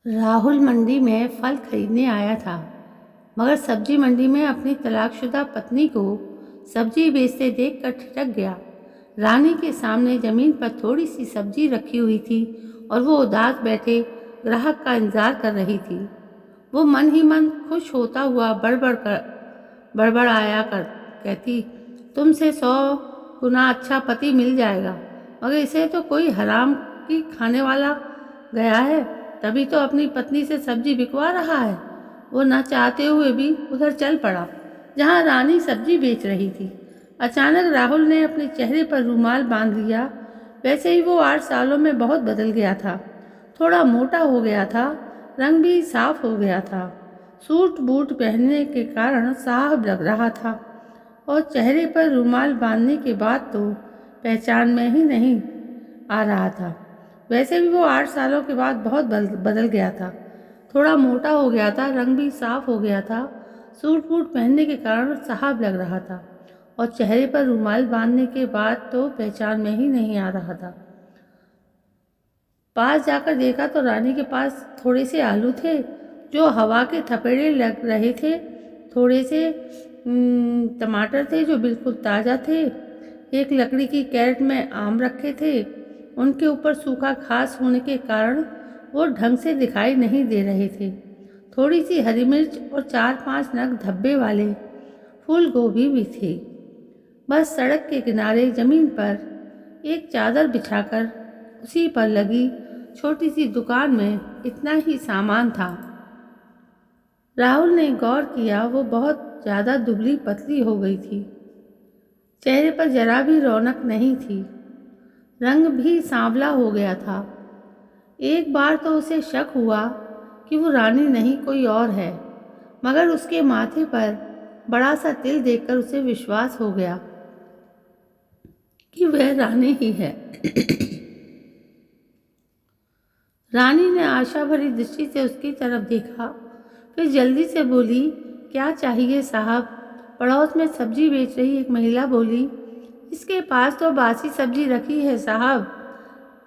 राहुल मंडी में फल खरीदने आया था, मगर सब्जी मंडी में अपनी तलाकशुदा पत्नी को सब्जी बेचते देखकर ठिठक गया। रानी के सामने ज़मीन पर थोड़ी सी सब्जी रखी हुई थी और वो उदास बैठे ग्राहक का इंतजार कर रही थी। वो मन ही मन खुश होता हुआ बड़बड़ आया कर कहती, तुमसे 100 गुना अच्छा पति मिल जाएगा, मगर इसे तो कोई हराम की खाने वाला गया है, तभी तो अपनी पत्नी से सब्जी बिकवा रहा है। वो न चाहते हुए भी उधर चल पड़ा जहाँ रानी सब्जी बेच रही थी। अचानक राहुल ने अपने चेहरे पर रुमाल बांध लिया। वैसे ही वो 8 सालों में बहुत बदल गया था। थोड़ा मोटा हो गया था, रंग भी साफ हो गया था। सूट बूट पहनने के कारण साहब लग रहा था और चेहरे पर रुमाल बांधने के बाद तो पहचान में ही नहीं आ रहा था। वैसे भी वो 8 सालों के बाद बहुत बदल गया था। थोड़ा मोटा हो गया था, रंग भी साफ हो गया था। सूट बूट पहनने के कारण साहब लग रहा था और चेहरे पर रुमाल बांधने के बाद तो पहचान में ही नहीं आ रहा था। पास जाकर देखा तो रानी के पास थोड़े से आलू थे जो हवा के थपेड़े लग रहे थे। थोड़े से टमाटर थे जो बिल्कुल ताज़ा थे। एक लकड़ी की कैरेट में आम रखे थे। उनके ऊपर सूखा घास होने के कारण वो ढंग से दिखाई नहीं दे रहे थे। थोड़ी सी हरी मिर्च और 4-5 नग धब्बे वाले फूल गोभी भी थे। बस सड़क के किनारे ज़मीन पर एक चादर बिछाकर उसी पर लगी छोटी सी दुकान में इतना ही सामान था। राहुल ने गौर किया, वो बहुत ज़्यादा दुबली पतली हो गई थी। चेहरे पर जरा भी रौनक नहीं थी। रंग भी सांवला हो गया था। एक बार तो उसे शक हुआ कि वो रानी नहीं कोई और है, मगर उसके माथे पर बड़ा सा तिल देखकर उसे विश्वास हो गया कि वह रानी ही है। रानी ने आशा भरी दृष्टि से उसकी तरफ देखा, फिर जल्दी से बोली, क्या चाहिए साहब? पड़ोस में सब्जी बेच रही एक महिला बोली, इसके पास तो बासी सब्जी रखी है साहब,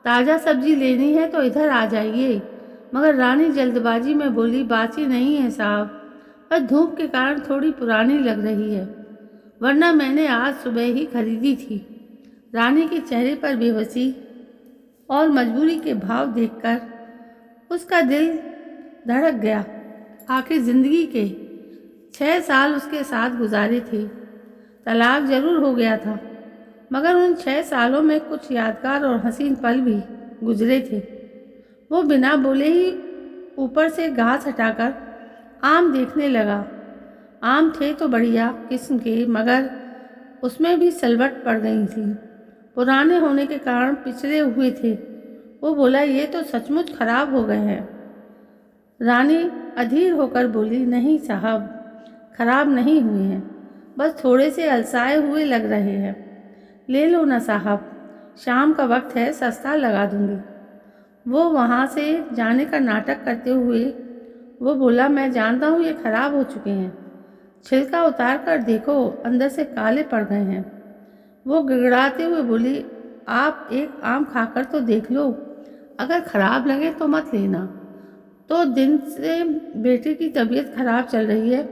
ताज़ा सब्जी लेनी है तो इधर आ जाइए। मगर रानी जल्दबाजी में बोली, बासी नहीं है साहब, पर धूप के कारण थोड़ी पुरानी लग रही है, वरना मैंने आज सुबह ही खरीदी थी। रानी के चेहरे पर बेबसी और मजबूरी के भाव देखकर उसका दिल धड़क गया। आखिर जिंदगी के 6 साल उसके साथ गुजारे थे। तलाक जरूर हो गया था, मगर उन 6 सालों में कुछ यादगार और हसीन पल भी गुजरे थे। वो बिना बोले ही ऊपर से घास हटाकर आम देखने लगा। आम थे तो बढ़िया किस्म के, मगर उसमें भी सलवट पड़ गई थी। पुराने होने के कारण पिछड़े हुए थे। वो बोला, ये तो सचमुच खराब हो गए हैं। रानी अधीर होकर बोली, नहीं साहब, खराब नहीं हुए हैं, बस थोड़े से अलसाए हुए लग रहे हैं। ले लो ना साहब, शाम का वक्त है, सस्ता लगा दूंगी। वो वहाँ से जाने का नाटक करते हुए वो बोला, मैं जानता हूँ ये खराब हो चुके हैं, छिलका उतार कर देखो, अंदर से काले पड़ गए हैं। वो गिड़गिड़ाते हुए बोली, आप एक आम खाकर तो देख लो, अगर खराब लगे तो मत लेना। तो दिन से बेटे की तबीयत खराब चल रही है,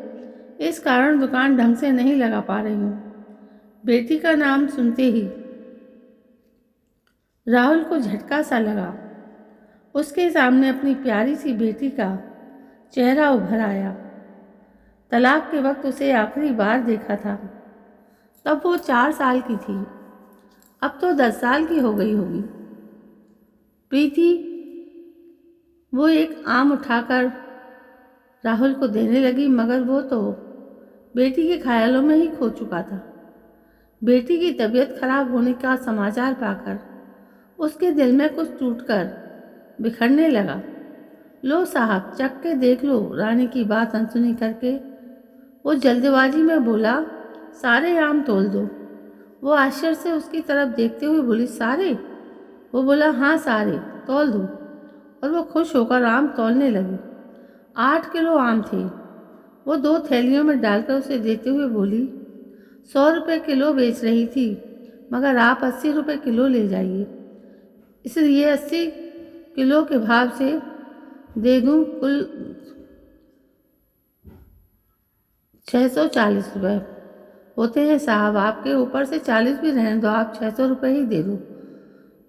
इस कारण दुकान ढंग से नहीं लगा पा रही हूँ। बेटी का नाम सुनते ही राहुल को झटका सा लगा। उसके सामने अपनी प्यारी सी बेटी का चेहरा उभर आया। तलाक के वक्त उसे आखिरी बार देखा था, तब वो 4 साल की थी, अब तो 10 साल की हो गई होगी। प्रीति वो एक आम उठाकर राहुल को देने लगी, मगर वो तो बेटी के ख्यालों में ही खो चुका था। बेटी की तबीयत खराब होने का समाचार पाकर उसके दिल में कुछ टूटकर बिखरने लगा। लो साहब, चख के देख लो। रानी की बात अनसुनी करके वो जल्दबाजी में बोला, सारे आम तोल दो। वो आश्चर्य से उसकी तरफ देखते हुए बोली, सारे? वो बोला, हाँ सारे तोल दो। और वो खुश होकर आम तोलने लगी। 8 किलो आम थे। वो 2 थैलियों में डालकर उसे देते हुए बोली, 100 रुपये किलो बेच रही थी, मगर आप 80 रुपये किलो ले जाइए। इसलिए 80 किलो के भाव से दे दूँ? कुल 640 रुपये होते हैं साहब। आपके ऊपर से 40 भी रहने दो, आप 600 रुपये ही दे दो,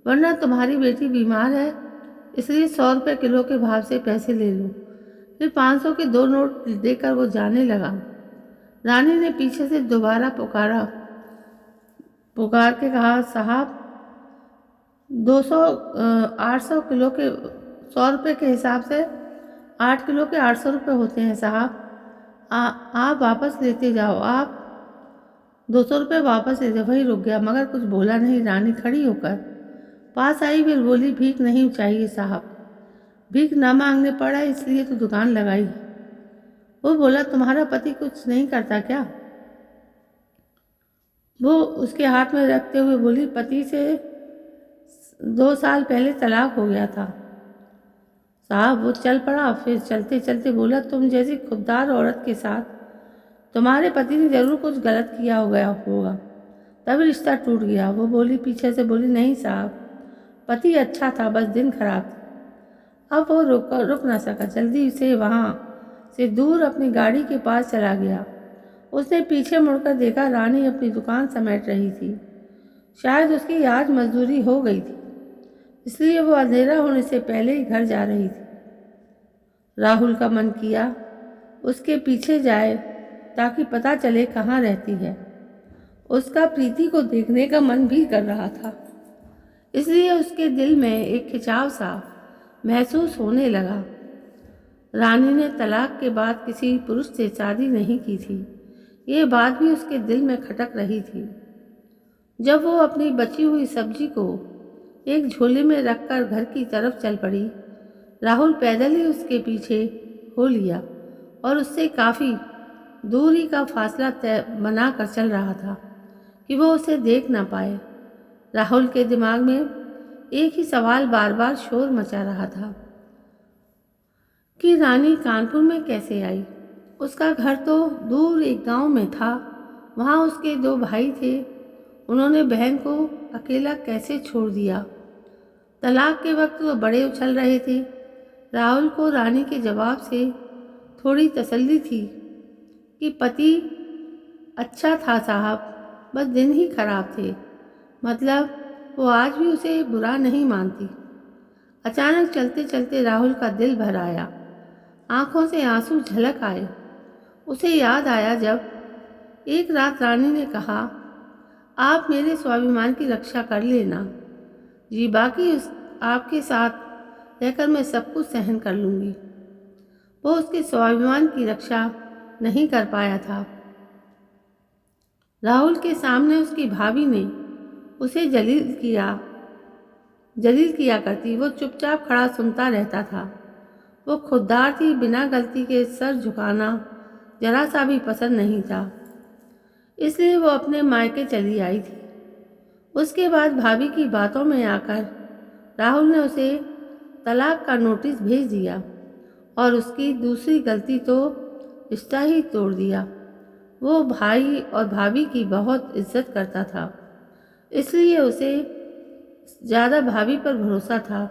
वरना तुम्हारी बेटी बीमार है, इसलिए 100 रुपये किलो के भाव से पैसे ले लो। फिर 500 के 2 नोट देकर वो जाने लगा। रानी ने पीछे से दोबारा पुकार के कहा, साहब 800 किलो के 100 रुपये के हिसाब से 8 किलो के 800 रुपये होते हैं साहब। आप वापस लेते जाओ, आप 200 रुपये वापस ले जाओ। वही रुक गया मगर कुछ बोला नहीं। रानी खड़ी होकर पास आई, फिर बोली, भीख नहीं चाहिए साहब, भीख ना मांगने पड़ा इसलिए तो दुकान लगाई। वो बोला, तुम्हारा पति कुछ नहीं करता क्या? वो उसके हाथ में रखते हुए बोली, पति से 2 साल पहले तलाक हो गया था साहब। वो चल पड़ा, फिर चलते चलते बोला, तुम जैसी खुददार औरत के साथ तुम्हारे पति ने जरूर कुछ गलत किया होगा, तभी रिश्ता टूट गया। वो बोली, पीछे से बोली, नहीं साहब, पति अच्छा था, बस दिन खराब था। अब वो रुक ना सका, जल्दी से वहाँ से दूर अपनी गाड़ी के पास चला गया। उसने पीछे मुड़कर देखा, रानी अपनी दुकान समेट रही थी। शायद उसकी आज मजदूरी हो गई थी, इसलिए वो अंधेरा होने से पहले ही घर जा रही थी। राहुल का मन किया उसके पीछे जाए ताकि पता चले कहाँ रहती है। उसका प्रीति को देखने का मन भी कर रहा था, इसलिए उसके दिल में एक खिंचाव सा महसूस होने लगा। रानी ने तलाक के बाद किसी पुरुष से शादी नहीं की थी, ये बात भी उसके दिल में खटक रही थी। जब वो अपनी बची हुई सब्जी को एक झोले में रखकर घर की तरफ चल पड़ी, राहुल पैदल ही उसके पीछे हो लिया और उससे काफ़ी दूरी का फासला तय बना कर चल रहा था कि वो उसे देख ना पाए। राहुल के दिमाग में एक ही सवाल बार बार शोर मचा रहा था कि रानी कानपुर में कैसे आई। उसका घर तो दूर एक गांव में था, वहाँ उसके 2 भाई थे, उन्होंने बहन को अकेला कैसे छोड़ दिया। तलाक के वक्त वो बड़े उछल रहे थे। राहुल को रानी के जवाब से थोड़ी तसल्ली थी कि पति अच्छा था साहब, बस दिन ही खराब थे, मतलब वो आज भी उसे बुरा नहीं मानती। अचानक चलते चलते राहुल का दिल भर आया, आंखों से आंसू झलक आए। उसे याद आया जब एक रात रानी ने कहा, आप मेरे स्वाभिमान की रक्षा कर लेना जी, बाकी आपके साथ रहकर मैं सब कुछ सहन कर लूँगी। वो उसके स्वाभिमान की रक्षा नहीं कर पाया था। राहुल के सामने उसकी भाभी ने उसे जलील किया करती। वो चुपचाप खड़ा सुनता रहता था। वो खुददार थी, बिना गलती के सर झुकाना जरा सा भी पसंद नहीं था, इसलिए वो अपने मायके चली आई थी। उसके बाद भाभी की बातों में आकर राहुल ने उसे तलाक का नोटिस भेज दिया और उसकी दूसरी गलती तो रिश्ता ही तोड़ दिया। वो भाई और भाभी की बहुत इज्जत करता था, इसलिए उसे ज़्यादा भाभी पर भरोसा था।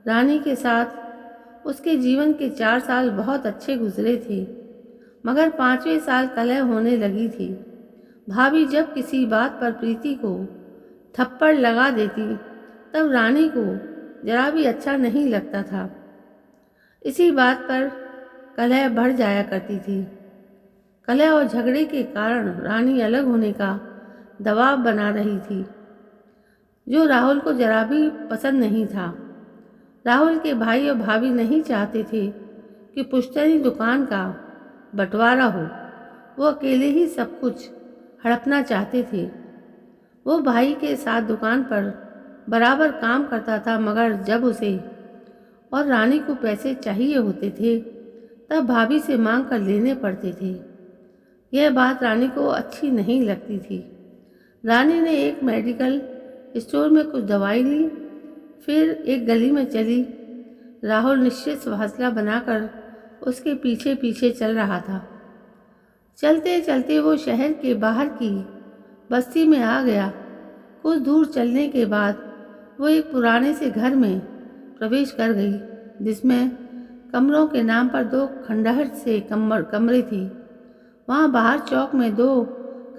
रानी के साथ उसके जीवन के 4 साल बहुत अच्छे गुजरे थे, मगर 5वें साल कलह होने लगी थी। भाभी जब किसी बात पर प्रीति को थप्पड़ लगा देती तब रानी को जरा भी अच्छा नहीं लगता था। इसी बात पर कलह बढ़ जाया करती थी। कलह और झगड़े के कारण रानी अलग होने का दबाव बना रही थी, जो राहुल को जरा भी पसंद नहीं था। राहुल के भाई और भाभी नहीं चाहते थे कि पुश्तैनी दुकान का बंटवारा हो, वो अकेले ही सब कुछ हड़पना चाहते थे। वो भाई के साथ दुकान पर बराबर काम करता था, मगर जब उसे और रानी को पैसे चाहिए होते थे तब भाभी से मांग कर लेने पड़ते थे। यह बात रानी को अच्छी नहीं लगती थी। रानी ने एक मेडिकल स्टोर में कुछ दवाई ली, फिर एक गली में चली। राहुल निश्चित फासला बनाकर उसके पीछे पीछे चल रहा था। चलते चलते वो शहर के बाहर की बस्ती में आ गया। कुछ दूर चलने के बाद वो एक पुराने से घर में प्रवेश कर गई, जिसमें कमरों के नाम पर 2 खंडहर से कमरे थी। वहाँ बाहर चौक में 2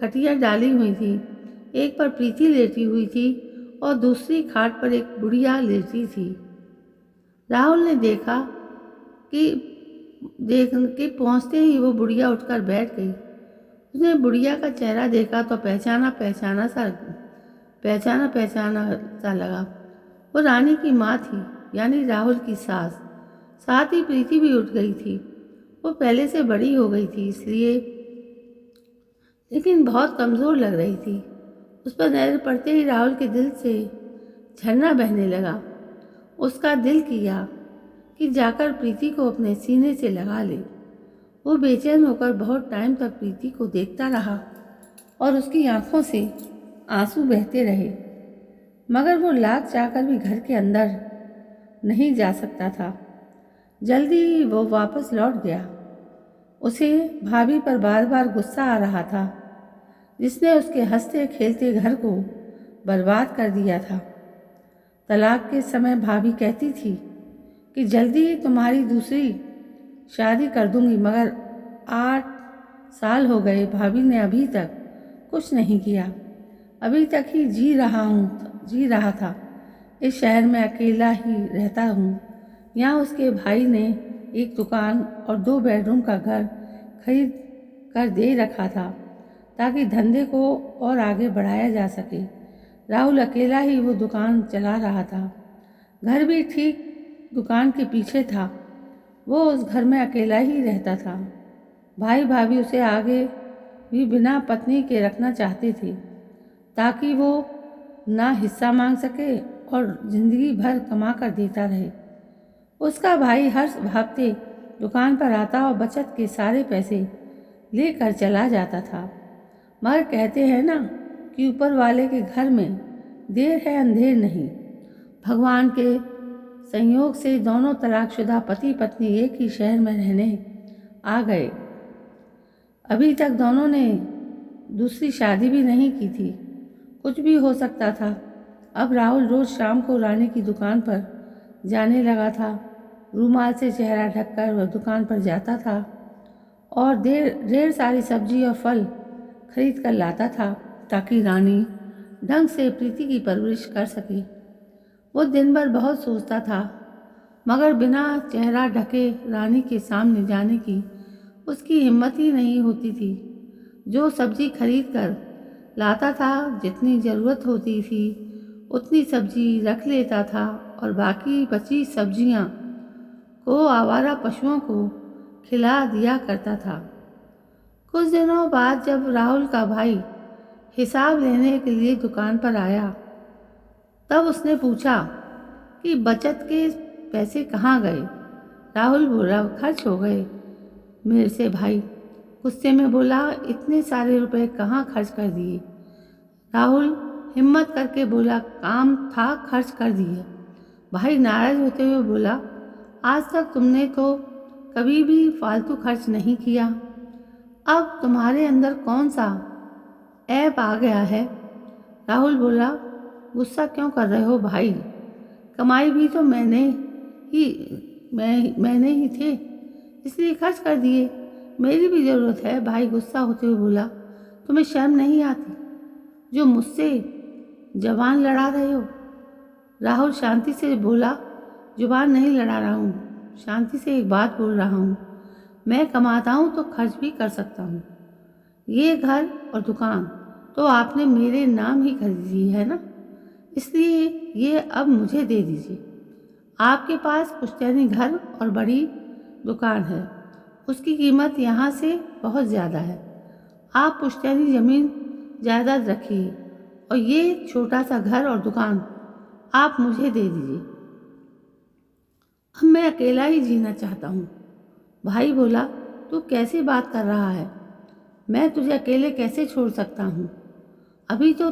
खटिया डाली हुई थी। एक पर प्रीति लेटी हुई थी और दूसरी खाट पर एक बुढ़िया लेटी थी। राहुल ने देखा कि देख के पहुँचते ही वो बुढ़िया उठकर बैठ गई। उसने बुढ़िया का चेहरा देखा तो पहचाना सा लगा। वो रानी की माँ थी, यानी राहुल की सास। साथ ही प्रीति भी उठ गई थी। वो पहले से बड़ी हो गई थी इसलिए, लेकिन बहुत कमज़ोर लग रही थी। उस पर नजर पड़ते ही राहुल के दिल से झरना बहने लगा। उसका दिल किया कि जाकर प्रीति को अपने सीने से लगा ले। वो बेचैन होकर बहुत टाइम तक प्रीति को देखता रहा और उसकी आंखों से आंसू बहते रहे, मगर वो लाख चाहकर भी घर के अंदर नहीं जा सकता था। जल्दी ही वो वापस लौट गया। उसे भाभी पर बार बार गुस्सा आ रहा था, जिसने उसके हंसते खेलते घर को बर्बाद कर दिया था। तलाक के समय भाभी कहती थी कि जल्दी ही तुम्हारी दूसरी शादी कर दूंगी, मगर 8 साल हो गए भाभी ने अभी तक कुछ नहीं किया। अभी तक ही जी रहा था। इस शहर में अकेला ही रहता हूँ। यहाँ उसके भाई ने एक दुकान और 2 बेडरूम का घर खरीद कर दे रखा था ताकि धंधे को और आगे बढ़ाया जा सके। राहुल अकेला ही वो दुकान चला रहा था। घर भी ठीक दुकान के पीछे था। वो उस घर में अकेला ही रहता था। भाई भाभी उसे आगे भी बिना पत्नी के रखना चाहते थे ताकि वो ना हिस्सा मांग सके और ज़िंदगी भर कमा कर देता रहे। उसका भाई हर हफ्ते दुकान पर आता और बचत के सारे पैसे लेकर चला जाता था। मगर कहते हैं ना कि ऊपर वाले के घर में देर है अंधेर नहीं। भगवान के संयोग से दोनों तलाकशुदा पति पत्नी एक ही शहर में रहने आ गए। अभी तक दोनों ने दूसरी शादी भी नहीं की थी। कुछ भी हो सकता था। अब राहुल रोज़ शाम को रानी की दुकान पर जाने लगा था। रूमाल से चेहरा ढककर वह दुकान पर जाता था और ढेर सारी सब्जी और फल खरीद कर लाता था ताकि रानी ढंग से प्रीति की परवरिश कर सके। वो दिन भर बहुत सोचता था, मगर बिना चेहरा ढके रानी के सामने जाने की उसकी हिम्मत ही नहीं होती थी। जो सब्जी खरीद कर लाता था, जितनी ज़रूरत होती थी उतनी सब्जी रख लेता था और बाकी बची सब्जियां को आवारा पशुओं को खिला दिया करता था। कुछ दिनों बाद जब राहुल का भाई हिसाब लेने के लिए दुकान पर आया, तब उसने पूछा कि बचत के पैसे कहाँ गए। राहुल बोला, खर्च हो गए मेरे से। भाई गुस्से में बोला, इतने सारे रुपए कहाँ खर्च कर दिए। राहुल हिम्मत करके बोला, काम था खर्च कर दिए। भाई नाराज होते हुए बोला, आज तक तुमने तो कभी भी फालतू खर्च नहीं किया, अब तुम्हारे अंदर कौन सा ऐप आ गया है। राहुल बोला, गुस्सा क्यों कर रहे हो भाई, कमाई भी तो मैंने ही थे, इसलिए खर्च कर दिए। मेरी भी ज़रूरत है। भाई गुस्सा होते हुए बोला, तुम्हें शर्म नहीं आती जो मुझसे जबान लड़ा रहे हो। राहुल शांति से बोला, जुबान नहीं लड़ा रहा हूँ, शांति से एक बात बोल रहा हूँ। मैं कमाता हूँ तो खर्च भी कर सकता हूँ। ये घर और दुकान तो आपने मेरे नाम ही खरीदी है ना, इसलिए ये अब मुझे दे दीजिए। आपके पास पुश्तैनी घर और बड़ी दुकान है, उसकी कीमत यहाँ से बहुत ज़्यादा है। आप पुश्तैनी ज़मीन जायदाद रखिए और ये छोटा सा घर और दुकान आप मुझे दे दीजिए। अब मैं अकेला ही जीना चाहता हूँ। भाई बोला, तू कैसी बात कर रहा है, मैं तुझे अकेले कैसे छोड़ सकता हूँ। अभी तो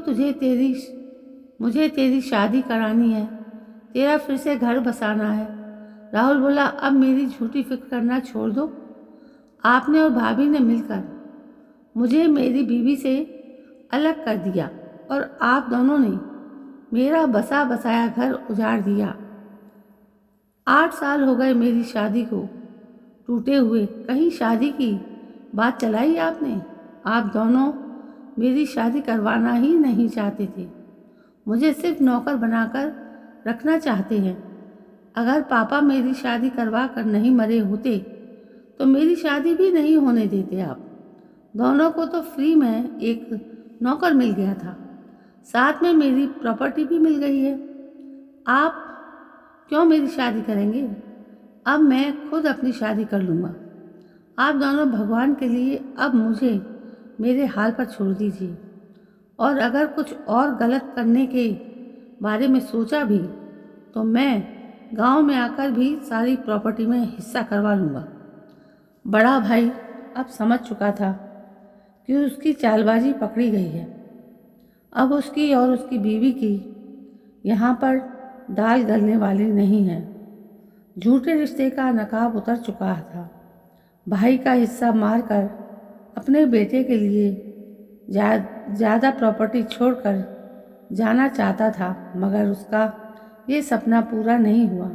मुझे तेरी शादी करानी है, तेरा फिर से घर बसाना है। राहुल बोला, अब मेरी झूठी फिक्र करना छोड़ दो। आपने और भाभी ने मिलकर मुझे मेरी बीवी से अलग कर दिया और आप दोनों ने मेरा बसा बसाया घर उजाड़ दिया। 8 साल हो गए मेरी शादी को टूटे हुए, कहीं शादी की बात चलाई आपने? आप दोनों मेरी शादी करवाना ही नहीं चाहते थे, मुझे सिर्फ नौकर बनाकर रखना चाहते हैं। अगर पापा मेरी शादी करवा कर नहीं मरे होते तो मेरी शादी भी नहीं होने देते आप दोनों को। तो फ्री में एक नौकर मिल गया था, साथ में मेरी प्रॉपर्टी भी मिल गई है। आप क्यों मेरी शादी करेंगे? अब मैं खुद अपनी शादी कर लूँगा। आप दोनों भगवान के लिए अब मुझे मेरे हाल पर छोड़ दीजिए, और अगर कुछ और गलत करने के बारे में सोचा भी तो मैं गांव में आकर भी सारी प्रॉपर्टी में हिस्सा करवा लूँगा। बड़ा भाई अब समझ चुका था कि उसकी चालबाजी पकड़ी गई है। अब उसकी और उसकी बीवी की यहाँ पर दाल गलने वाली नहीं है। झूठे रिश्ते का नकाब उतर चुका था। भाई का हिस्सा मारकर अपने बेटे के लिए ज़्यादा प्रॉपर्टी छोड़कर जाना चाहता था, मगर उसका ये सपना पूरा नहीं हुआ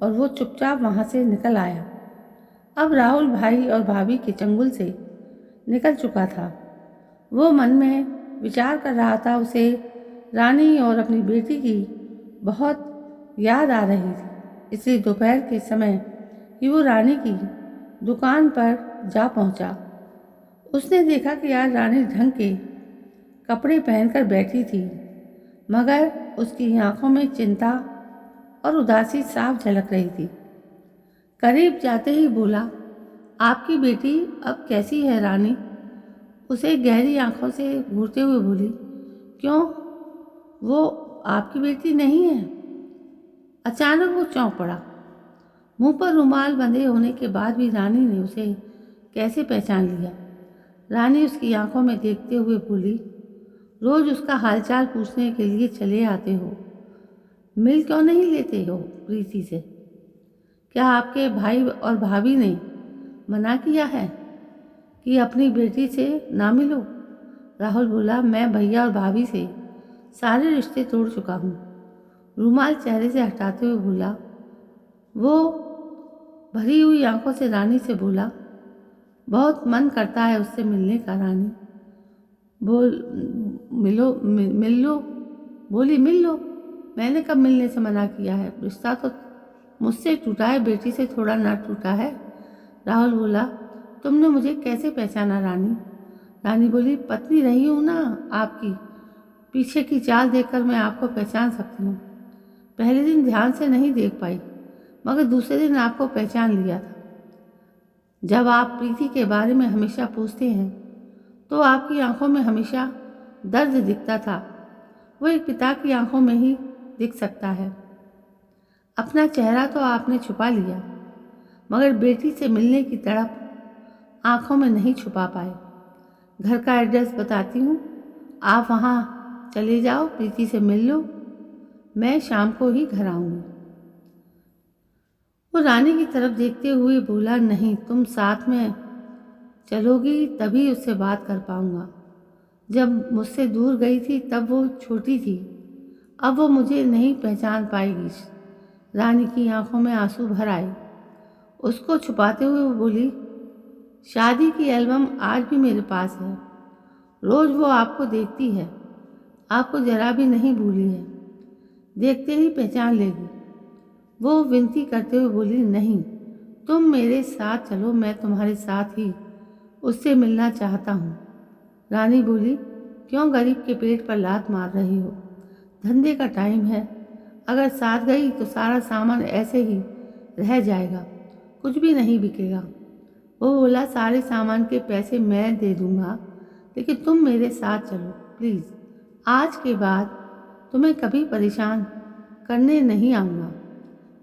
और वो चुपचाप वहाँ से निकल आया। अब राहुल भाई और भाभी के चंगुल से निकल चुका था। वो मन में विचार कर रहा था, उसे रानी और अपनी बेटी की बहुत याद आ रही थी। इसलिए दोपहर के समय ही वो रानी की दुकान पर जा पहुंचा। उसने देखा कि आज रानी ढंग के कपड़े पहनकर बैठी थी, मगर उसकी आंखों में चिंता और उदासी साफ झलक रही थी। करीब जाते ही बोला, आपकी बेटी अब कैसी है रानी? उसे गहरी आंखों से घूरते हुए बोली, क्यों, वो आपकी बेटी नहीं है? अचानक वो चौंक पड़ा। मुंह पर रुमाल बंधे होने के बाद भी रानी ने उसे कैसे पहचान लिया? रानी उसकी आंखों में देखते हुए बोली, रोज उसका हालचाल पूछने के लिए चले आते हो, मिल क्यों नहीं लेते हो प्रीति से? क्या आपके भाई और भाभी ने मना किया है कि अपनी बेटी से ना मिलो? राहुल बोला, मैं भैया और भाभी से सारे रिश्ते तोड़ चुका हूँ। रुमाल चेहरे से हटाते हुए बोला। वो भरी हुई आंखों से रानी से बोला, बहुत मन करता है उससे मिलने का रानी। मिल लो। बोली, मिल लो। मैंने कब मिलने से मना किया है? रिश्ता तो मुझसे टूटा है, बेटी से थोड़ा ना टूटा है। राहुल बोला, तुमने मुझे कैसे पहचाना रानी? रानी बोली, पत्नी रही हूँ ना आपकी, पीछे की चाल देखकर मैं आपको पहचान सकती हूँ। पहले दिन ध्यान से नहीं देख पाई, मगर दूसरे दिन आपको पहचान लिया था। जब आप प्रीति के बारे में हमेशा पूछते हैं तो आपकी आंखों में हमेशा दर्द दिखता था। वो एक पिता की आंखों में ही दिख सकता है। अपना चेहरा तो आपने छुपा लिया, मगर बेटी से मिलने की तड़प आंखों में नहीं छुपा पाए। घर का एड्रेस बताती हूँ, आप वहाँ चले जाओ, प्रीति से मिल लो, मैं शाम को ही घर आऊँगी। वो रानी की तरफ देखते हुए बोला, नहीं, तुम साथ में चलोगी तभी उससे बात कर पाऊँगा। जब मुझसे दूर गई थी तब वो छोटी थी, अब वो मुझे नहीं पहचान पाएगी। रानी की आंखों में आंसू भर आए। उसको छुपाते हुए वो बोली, शादी की एल्बम आज भी मेरे पास है, रोज़ वो आपको देखती है, आपको जरा भी नहीं भूली है, देखते ही पहचान लेगी। वो विनती करते हुए बोली, नहीं, तुम मेरे साथ चलो, मैं तुम्हारे साथ ही उससे मिलना चाहता हूँ। रानी बोली, क्यों गरीब के पेट पर लात मार रही हो? धंधे का टाइम है, अगर साथ गई तो सारा सामान ऐसे ही रह जाएगा, कुछ भी नहीं बिकेगा। वो बोला, सारे सामान के पैसे मैं दे दूँगा, लेकिन तुम मेरे साथ चलो प्लीज़। आज के बाद तुम्हें कभी परेशान करने नहीं आऊँगा।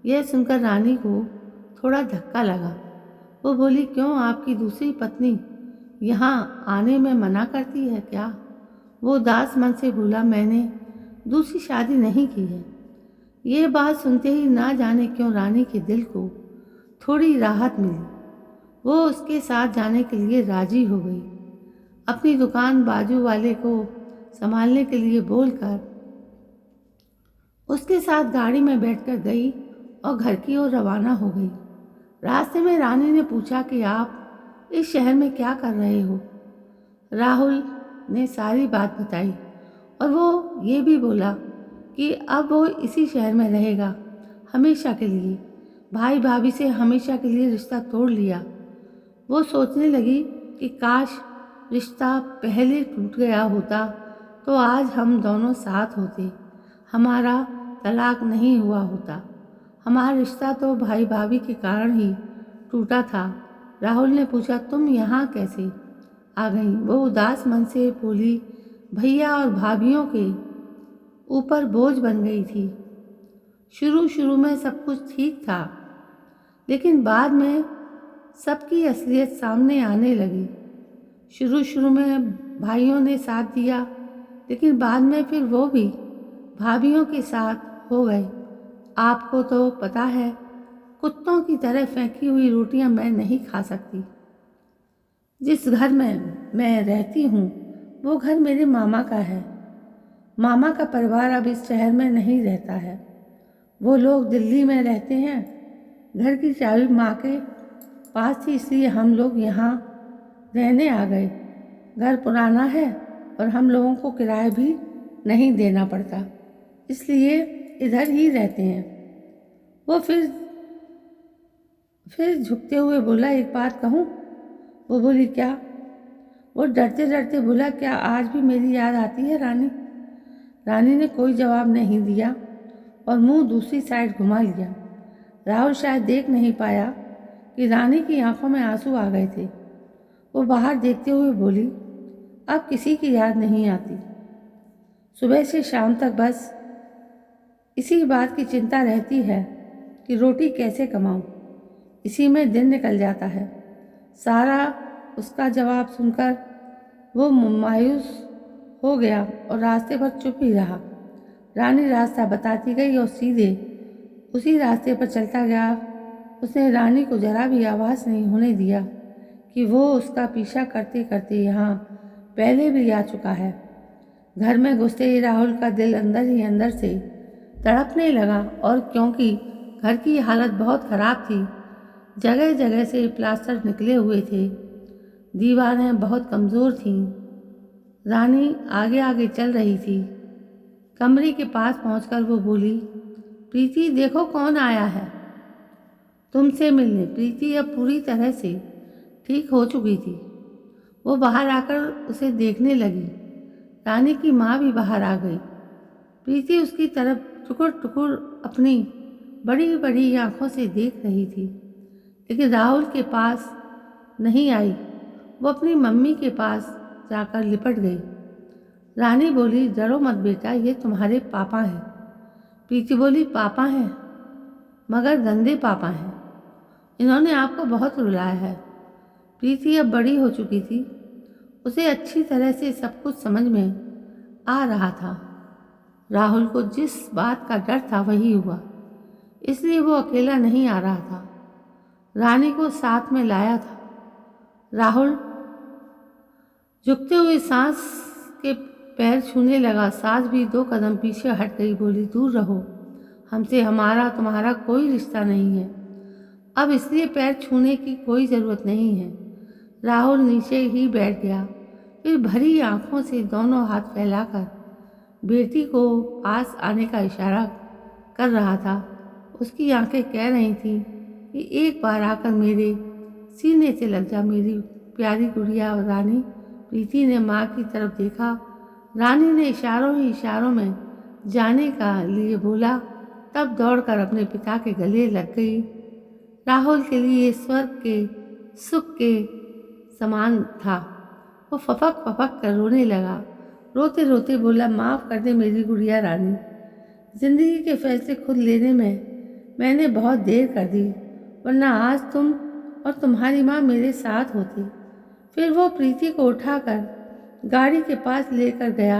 यह सुनकर रानी को थोड़ा धक्का लगा। वो बोली, क्यों, आपकी दूसरी पत्नी यहाँ आने में मना करती है क्या? वो उदास मन से बोला, मैंने दूसरी शादी नहीं की है। ये बात सुनते ही ना जाने क्यों रानी के दिल को थोड़ी राहत मिली। वो उसके साथ जाने के लिए राजी हो गई। अपनी दुकान बाजू वाले को संभालने के लिए बोलकर उसके साथ गाड़ी में बैठकर गई और घर की ओर रवाना हो गई। रास्ते में रानी ने पूछा कि आप इस शहर में क्या कर रहे हो। राहुल ने सारी बात बताई और वो ये भी बोला कि अब वो इसी शहर में रहेगा हमेशा के लिए। भाई भाभी से हमेशा के लिए रिश्ता तोड़ लिया। वो सोचने लगी कि काश रिश्ता पहले टूट गया होता तो आज हम दोनों साथ होते, हमारा तलाक नहीं हुआ होता। हमारा रिश्ता तो भाई भाभी के कारण ही टूटा था। राहुल ने पूछा, तुम यहाँ कैसे आ गई? वो उदास मन से बोली, भैया और भाभीियों के ऊपर बोझ बन गई थी। शुरू शुरू में सब कुछ ठीक था, लेकिन बाद में सबकी असलियत सामने आने लगी। शुरू शुरू में भाइयों ने साथ दिया, लेकिन बाद में फिर वो भी भाभीियों के साथ हो गए। आपको तो पता है, कुत्तों की तरह फेंकी हुई रोटियां मैं नहीं खा सकती। जिस घर में मैं रहती हूँ वो घर मेरे मामा का है। मामा का परिवार अब इस शहर में नहीं रहता है, वो लोग दिल्ली में रहते हैं। घर की चाबी माँ के पास थी, इसलिए हम लोग यहाँ रहने आ गए। घर पुराना है और हम लोगों को किराया भी नहीं देना पड़ता, इसलिए इधर ही रहते हैं। वो फिर झुकते हुए बोला, एक बात कहूँ? वो बोली, क्या? वो डरते डरते बोला, क्या आज भी मेरी याद आती है रानी? रानी ने कोई जवाब नहीं दिया और मुंह दूसरी साइड घुमा लिया। राहुल शायद देख नहीं पाया कि रानी की आंखों में आंसू आ गए थे। वो बाहर देखते हुए बोली, अब किसी की याद नहीं आती। सुबह से शाम तक बस इसी बात की चिंता रहती है कि रोटी कैसे कमाऊं। इसी में दिन निकल जाता है। सारा उसका जवाब सुनकर वो मायूस हो गया और रास्ते पर चुप ही रहा। रानी रास्ता बताती गई और सीधे उसी रास्ते पर चलता गया। उसने रानी को जरा भी आवाज़ नहीं होने दिया कि वो उसका पीछा करते करते यहाँ पहले भी आ चुका है। घर में घुसते ही राहुल का दिल अंदर ही अंदर से तड़पने लगा, और क्योंकि घर की हालत बहुत ख़राब थी, जगह जगह से प्लास्टर निकले हुए थे, दीवारें बहुत कमज़ोर थीं। रानी आगे आगे चल रही थी। कमरे के पास पहुंचकर वो बोली, प्रीति देखो कौन आया है तुमसे मिलने। प्रीति अब पूरी तरह से ठीक हो चुकी थी। वो बाहर आकर उसे देखने लगी। रानी की माँ भी बाहर आ गई। प्रीति उसकी तरफ टुकुर टुकुर अपनी बड़ी बड़ी आँखों से देख रही थी, लेकिन राहुल के पास नहीं आई। वो अपनी मम्मी के पास जाकर लिपट गई। रानी बोली, डरो मत बेटा, ये तुम्हारे पापा हैं। प्रीति बोली, पापा हैं? मगर गंदे पापा हैं। इन्होंने आपको बहुत रुलाया है। प्रीति अब बड़ी हो चुकी थी। उसे अच्छी तरह से सब कुछ समझ में आ रहा था। राहुल को जिस बात का डर था वही हुआ, इसलिए वो अकेला नहीं आ रहा था, रानी को साथ में लाया था। राहुल झुकते हुए सांस के पैर छूने लगा। सांस भी 2 कदम पीछे हट गई। बोली, दूर रहो, हमसे हमारा तुम्हारा कोई रिश्ता नहीं है। अब इसलिए पैर छूने की कोई ज़रूरत नहीं है। राहुल नीचे ही बैठ गया। फिर भरी आंखों से दोनों हाथ फैलाकर बेटी को पास आने का इशारा कर रहा था। उसकी आंखें कह रही थीं कि एक बार आकर मेरे सीने से लग जा मेरी प्यारी गुड़िया। और रानी प्रीति ने माँ की तरफ देखा। रानी ने इशारों ही इशारों में जाने का लिए बोला, तब दौड़कर अपने पिता के गले लग गई। राहुल के लिए स्वर्ग के सुख के समान था। वो फपक फपक कर रोने लगा। रोते रोते बोला, माफ़ कर दे मेरी गुड़िया रानी, जिंदगी के फैसले खुद लेने में मैंने बहुत देर कर दी, वरना आज तुम और तुम्हारी माँ मेरे साथ होती। फिर वो प्रीति को उठाकर गाड़ी के पास लेकर गया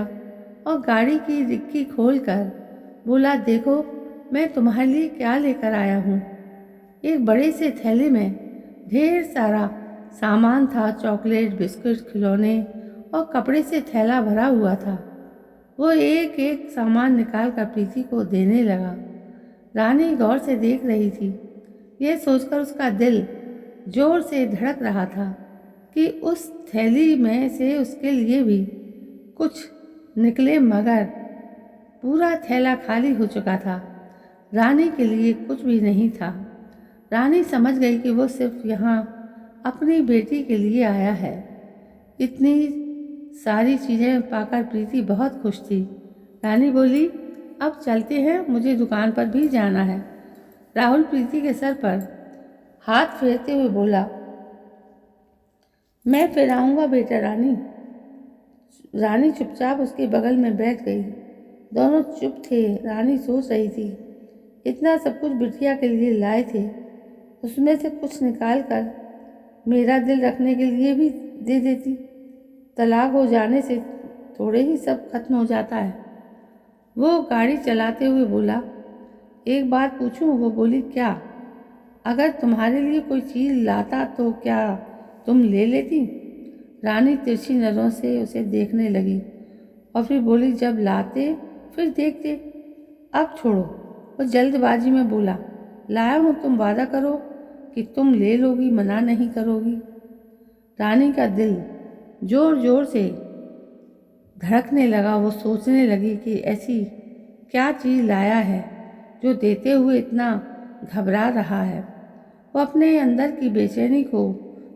और गाड़ी की डिक्की खोलकर बोला, देखो मैं तुम्हारे लिए क्या लेकर आया हूँ। एक बड़े से थैले में ढेर सारा सामान था। चॉकलेट, बिस्कुट, खिलौने और कपड़े से थैला भरा हुआ था। वो एक एक सामान निकाल कर प्रीति को देने लगा। रानी गौर से देख रही थी। यह सोचकर उसका दिल जोर से धड़क रहा था कि उस थैली में से उसके लिए भी कुछ निकले, मगर पूरा थैला खाली हो चुका था। रानी के लिए कुछ भी नहीं था। रानी समझ गई कि वो सिर्फ यहाँ अपनी बेटी के लिए आया है। इतनी सारी चीज़ें पाकर प्रीति बहुत खुश थी। रानी बोली, अब चलते हैं, मुझे दुकान पर भी जाना है। राहुल प्रीति के सर पर हाथ फेरते हुए बोला, मैं फिर आऊँगा बेटा। रानी चुपचाप उसके बगल में बैठ गई। दोनों चुप थे। रानी सोच रही थी, इतना सब कुछ बिटिया के लिए लाए थे, उसमें से कुछ निकाल कर मेरा दिल रखने के लिए भी दे देती। तलाक हो जाने से थोड़े ही सब खत्म हो जाता है। वो गाड़ी चलाते हुए बोला, एक बात पूछूं? वो बोली, क्या? अगर तुम्हारे लिए कोई चीज़ लाता तो क्या तुम ले लेती? रानी तिरछी नज़रों से उसे देखने लगी और फिर बोली, जब लाते फिर देखते, अब छोड़ो। वो जल्दबाजी में बोला, लाया हूँ, तुम वादा करो कि तुम ले लोगी, मना नहीं करोगी। रानी का दिल जोर जोर से धड़कने लगा। वो सोचने लगी कि ऐसी क्या चीज़ लाया है जो देते हुए इतना घबरा रहा है। वो अपने अंदर की बेचैनी को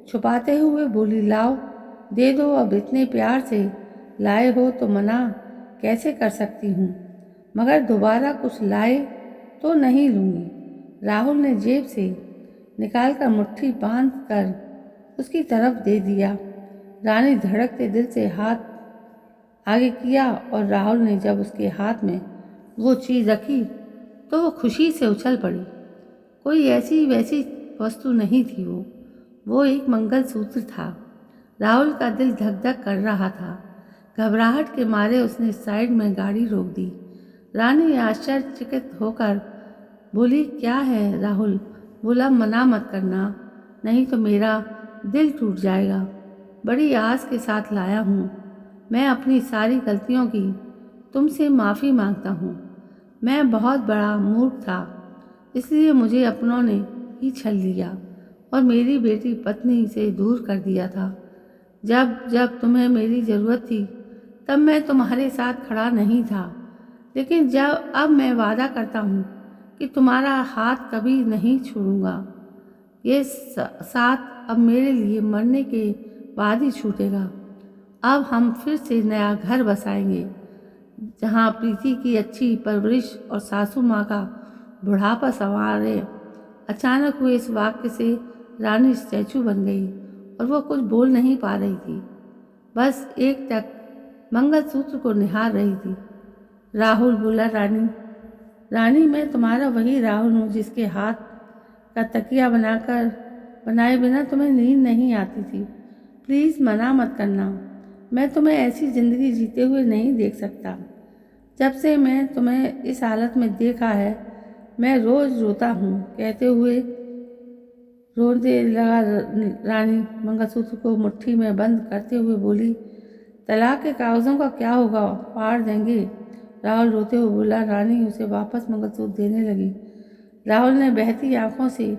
छुपाते हुए बोली, लाओ, दे दो। अब इतने प्यार से लाए हो तो मना कैसे कर सकती हूँ, मगर दोबारा कुछ लाए तो नहीं लूँगी। राहुल ने जेब से निकालकर मुट्ठी बांध कर उसकी तरफ दे दिया। रानी धड़कते दिल से हाथ आगे किया और राहुल ने जब उसके हाथ में वो चीज़ रखी तो वो खुशी से उछल पड़ी। कोई ऐसी वैसी वस्तु नहीं थी, वो एक मंगलसूत्र था। राहुल का दिल धक धक कर रहा था। घबराहट के मारे उसने साइड में गाड़ी रोक दी। रानी आश्चर्यचकित होकर बोली, क्या है? राहुल बोला, मना मत करना, नहीं तो मेरा दिल टूट जाएगा। बड़ी आस के साथ लाया हूँ। मैं अपनी सारी गलतियों की तुमसे माफ़ी मांगता हूँ। मैं बहुत बड़ा मूर्ख था, इसलिए मुझे अपनों ने ही छल लिया और मेरी बेटी पत्नी से दूर कर दिया था। जब जब तुम्हें मेरी ज़रूरत थी तब मैं तुम्हारे साथ खड़ा नहीं था, लेकिन जब अब मैं वादा करता हूँ कि तुम्हारा हाथ कभी नहीं छोड़ूंगा। ये साथ अब मेरे लिए मरने के बाद ही छूटेगा। अब हम फिर से नया घर बसाएंगे, जहाँ प्रीति की अच्छी परवरिश और सासू माँ का बुढ़ापा संवारे। अचानक हुए इस वाक्य से रानी स्टैचू बन गई और वो कुछ बोल नहीं पा रही थी, बस एक टक मंगलसूत्र को निहार रही थी। राहुल बोला, रानी मैं तुम्हारा वही राहुल हूँ जिसके हाथ का तकिया बनाए बिना तुम्हें नींद नहीं आती थी। प्लीज़ मना मत करना। मैं तुम्हें ऐसी ज़िंदगी जीते हुए नहीं देख सकता। जब से मैं तुम्हें इस हालत में देखा है, मैं रोज़ रोता हूँ। कहते हुए रोने लगा। रानी मंगलसूत्र को मुट्ठी में बंद करते हुए बोली, तलाक के कागज़ों का क्या होगा? फाड़ देंगे। राहुल रोते हुए बोला। रानी उसे वापस मंगलसूत्र देने लगी। राहुल ने बहती आंखों से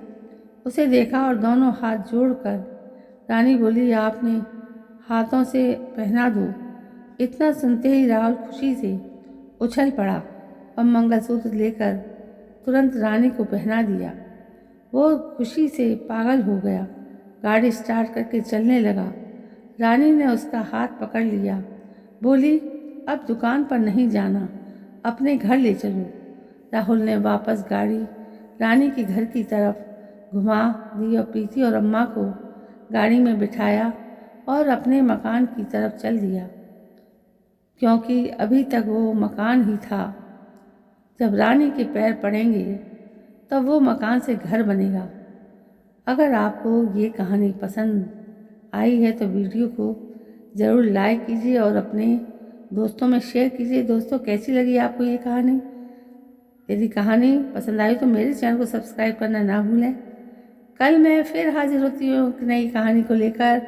उसे देखा और दोनों हाथ जोड़कर रानी बोली, आपने हाथों से पहना दो। इतना सुनते ही राहुल खुशी से उछल पड़ा और मंगलसूत्र लेकर तुरंत रानी को पहना दिया। वो खुशी से पागल हो गया। गाड़ी स्टार्ट करके चलने लगा। रानी ने उसका हाथ पकड़ लिया, बोली, अब दुकान पर नहीं जाना, अपने घर ले चलो। राहुल ने वापस गाड़ी रानी के घर की तरफ घुमा दी और प्रीति और अम्मा को गाड़ी में बिठाया और अपने मकान की तरफ चल दिया, क्योंकि अभी तक वो मकान ही था। जब रानी के पैर पड़ेंगे तब वो मकान से घर बनेगा। अगर आपको ये कहानी पसंद आई है तो वीडियो को ज़रूर लाइक कीजिए और अपने दोस्तों में शेयर कीजिए। दोस्तों, कैसी लगी आपको ये कहानी? यदि कहानी पसंद आई तो मेरे चैनल को सब्सक्राइब करना ना भूलें। कल मैं फिर हाजिर होती हूँ नई कहानी को लेकर।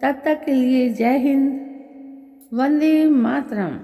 तब तक के लिए जय हिंद, वंदे मातरम।